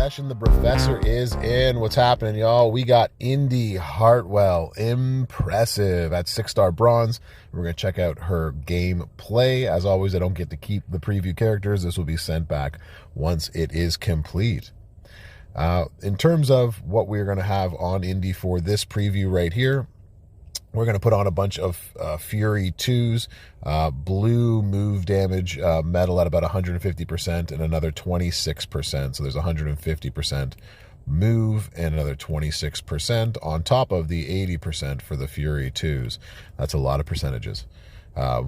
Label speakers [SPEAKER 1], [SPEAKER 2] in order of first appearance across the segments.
[SPEAKER 1] session. The Brofessor is in. What's happening, y'all? We got Indi Hartwell. Impressive at 6-star bronze. We're going to check out her gameplay. As always, I don't get to keep the preview characters. This will be sent back once it is complete. In terms of what we're going to have on Indi for this preview right here, we're going to put on a bunch of Fury 2s, blue move damage metal at about 150% and another 26%. So there's 150% move and another 26% on top of the 80% for the Fury 2s. That's a lot of percentages.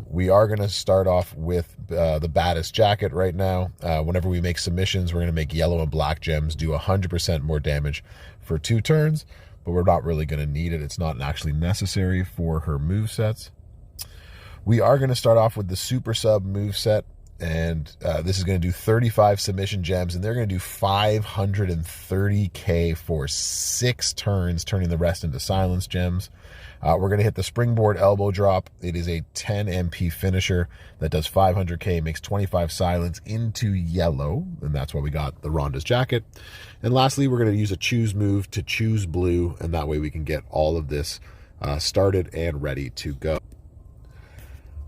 [SPEAKER 1] We are going to start off with the baddest jacket right now. Whenever we make submissions, we're going to make yellow and black gems do 100% more damage for 2 turns. But we're not really going to need it. It's not actually necessary for her movesets. We are going to start off with the Super Sub moveset, and this is going to do 35 submission gems, and they're going to do 530k for 6 turns, turning the rest into silence gems. We're going to hit the Springboard Elbow Drop. It is a 10 MP finisher that does 500k, makes 25 silence into yellow, and that's why we got the Ronda's jacket. And lastly, we're going to use a choose move to choose blue, and that way we can get all of this started and ready to go.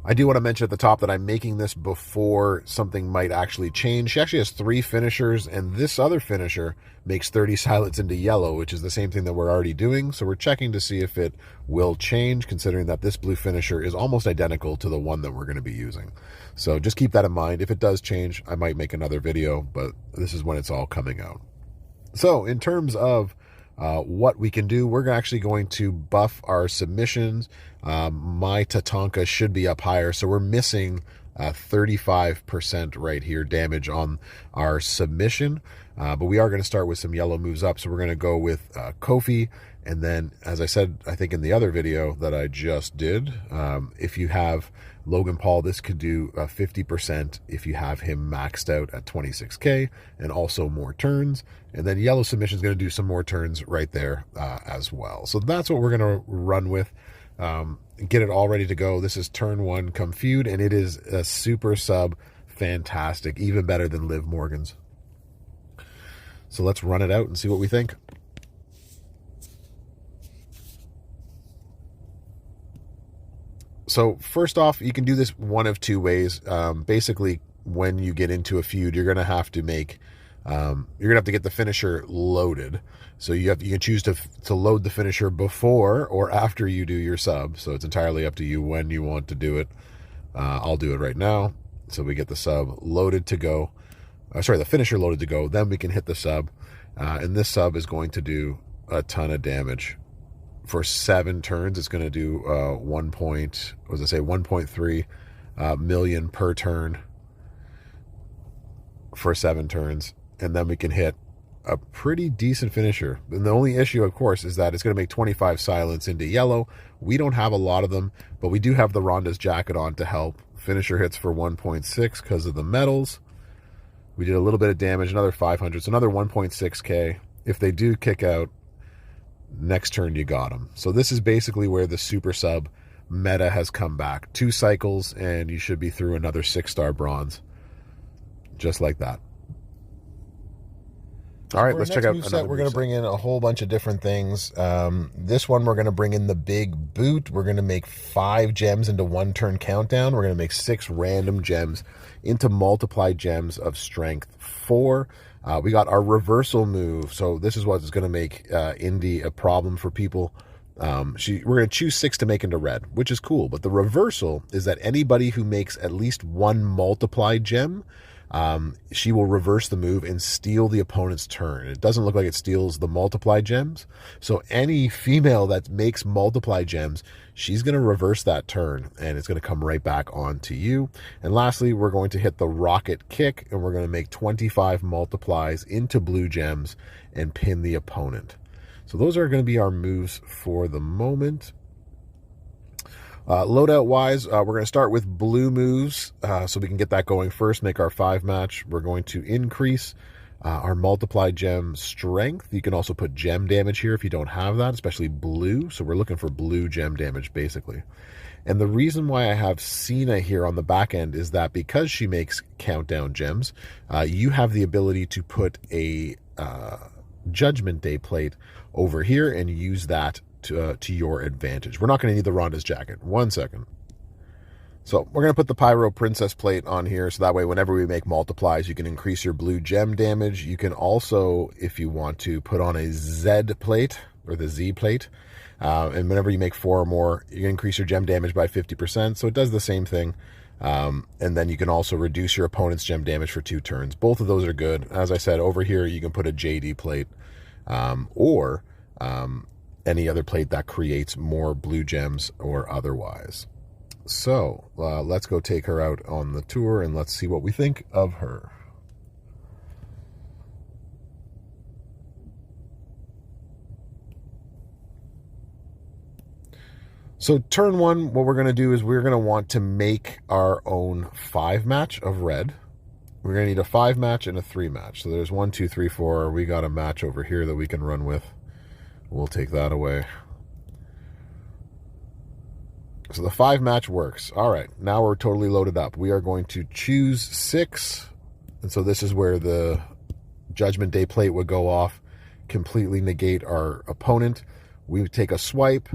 [SPEAKER 1] I do want to mention at the top that I'm making this before something might actually change. She actually has 3 finishers, and this other finisher makes 30 silence into yellow, which is the same thing that we're already doing. So we're checking to see if it will change, considering that this blue finisher is almost identical to the one that we're going to be using. So just keep that in mind. If it does change, I might make another video, but this is when it's all coming out. So in terms of what we can do, we're actually going to buff our submissions. My Tatanka should be up higher, so we're missing 35% right here damage on our submission. But we are going to start with some yellow moves up, so we're going to go with Kofi. And then, as I said, I think in the other video that I just did, if you have Logan Paul, this could do 50% if you have him maxed out at 26k and also more turns. And then yellow submission is going to do some more turns right there as well. So that's what we're going to run with. Get it all ready to go. This is turn 1 come feud, and it is a super sub fantastic, even better than Liv Morgan's. So let's run it out and see what we think. So first off, you can do this one of 2 ways. Basically, when you get into a feud, you're going to have to make, get the finisher loaded. So you can choose to load the finisher before or after you do your sub. So it's entirely up to you when you want to do it. I'll do it right now. So we get the sub loaded to go. The finisher loaded to go. Then we can hit the sub. And this sub is going to do a ton of damage. For 7 turns, it's going to do 1.3 million per turn for 7 turns. And then we can hit a pretty decent finisher. And the only issue, of course, is that it's going to make 25 silence into yellow. We don't have a lot of them, but we do have the Ronda's jacket on to help. Finisher hits for 1.6 because of the metals. We did a little bit of damage, another 500, so another 1.6k. If they do kick out, next turn you got them. So this is basically where the super sub meta has come back. 2 cycles and you should be through another 6-star bronze, just like that. All right, let's check out another set. We're going to bring in a whole bunch of different things. This one, we're going to bring in the big boot. We're going to make 5 gems into 1 turn countdown. We're going to make 6 random gems into multiplied gems of strength 4. We got our reversal move. So this is what is going to make Indi a problem for people. We're going to choose 6 to make into red, which is cool. But the reversal is that anybody who makes at least 1 multiplied gem, she will reverse the move and steal the opponent's turn. It doesn't look like it steals the multiplied gems. So any female that makes multiplied gems, she's going to reverse that turn, and it's going to come right back on to you. And lastly, we're going to hit the rocket kick, and we're going to make 25 multiplies into blue gems and pin the opponent. So those are going to be our moves for the moment. Loadout wise, we're going to start with blue moves so we can get that going first, make our 5 match. We're going to increase our multiplied gem strength. You can also put gem damage here if you don't have that, especially blue. So we're looking for blue gem damage basically. And the reason why I have Cena here on the back end is that because she makes countdown gems, you have the ability to put a Judgment Day plate over here and use that to your advantage. We're not going to need the Ronda's jacket. 1 second. So we're going to put the Pyro Princess plate on here, so that way whenever we make multiplies, you can increase your blue gem damage. You can also, if you want to, put on a Z plate, or the Z plate, and whenever you make 4 or more, you can increase your gem damage by 50%, so it does the same thing. And then you can also reduce your opponent's gem damage for 2 turns. Both of those are good. As I said, over here you can put a JD plate, or any other plate that creates more blue gems or otherwise. So let's go take her out on the tour and let's see what we think of her. So turn 1, what we're going to do is we're going to want to make our own 5 match of red. We're going to need a 5 match and a 3 match. So there's 1, 2, 3, 4. We got a match over here that we can run with. We'll take that away. So the 5 match works. All right, now we're totally loaded up. We are going to choose 6. And so this is where the Judgment Day plate would go off, completely negate our opponent. We would take a swipe.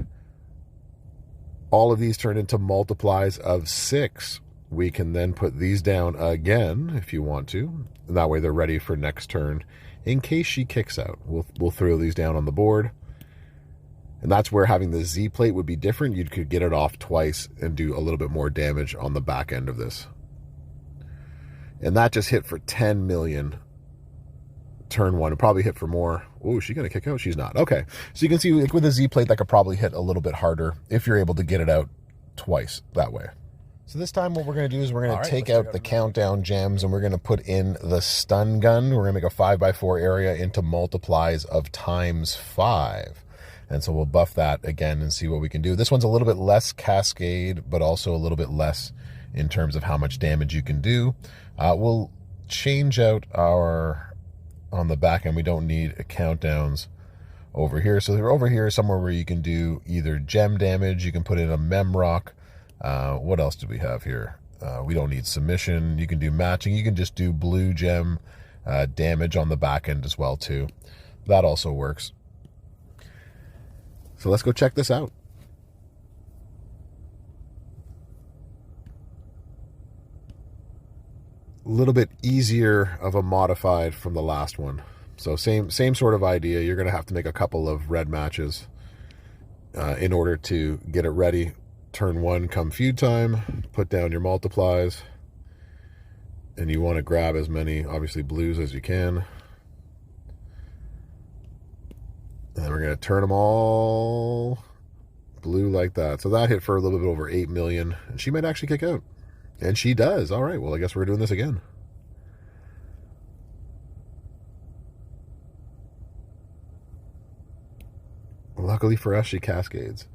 [SPEAKER 1] All of these turn into multiplies of 6. We can then put these down again if you want to. And that way they're ready for next turn in case she kicks out. We'll throw these down on the board. And that's where having the Z plate would be different. You could get it off twice and do a little bit more damage on the back end of this. And that just hit for 10 million. Turn 1. It'll probably hit for more. Oh, is she going to kick out? She's not. Okay. So you can see like with a Z plate, that could probably hit a little bit harder if you're able to get it out twice that way. So this time what we're going to do is we're going to take out the countdown gems and we're going to put in the stun gun. We're going to make a 5x4 area into multiplies of ×5. And so we'll buff that again and see what we can do. This one's a little bit less cascade, but also a little bit less in terms of how much damage you can do. We'll change out our, on the back end, we don't need countdowns over here. So over here is somewhere where you can do either gem damage, you can put in a mem rock. What else do we have here? We don't need submission. You can do matching. You can just do blue gem damage on the back end as well too. That also works. So let's go check this out. A little bit easier of a modified from the last one. So same sort of idea. You're going to have to make a couple of red matches in order to get it ready. Turn 1 come feud time, put down your multiplies, and you want to grab as many, obviously, blues as you can. And then we're going to turn them all blue like that. So that hit for a little bit over 8 million. And she might actually kick out. And she does. All right, well, I guess we're doing this again. Luckily for us, she cascades.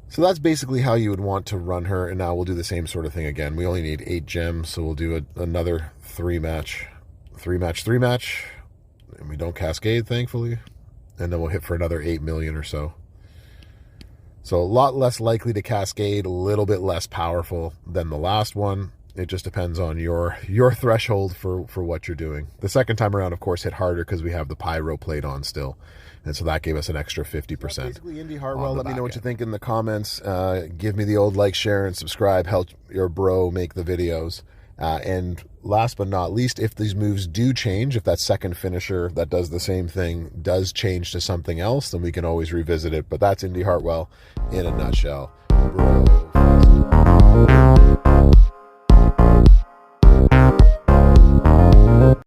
[SPEAKER 1] So that's basically how you would want to run her. And now we'll do the same sort of thing again. We only need 8 gems, so we'll do another 3 match. And we don't cascade, thankfully. And then we'll hit for another 8 million or so. So a lot less likely to cascade, a little bit less powerful than the last one. It just depends on your threshold for what you're doing. The second time around, of course, hit harder because we have the pyro plate on still. And so that gave us an extra 50%. So basically, Indi Hartwell, let me know what you think in the comments. Give me the old like, share, and subscribe. Help your bro make the videos. And last but not least, if these moves do change, if that second finisher that does the same thing does change to something else, then we can always revisit it. But that's Indi Hartwell in a nutshell. Bro.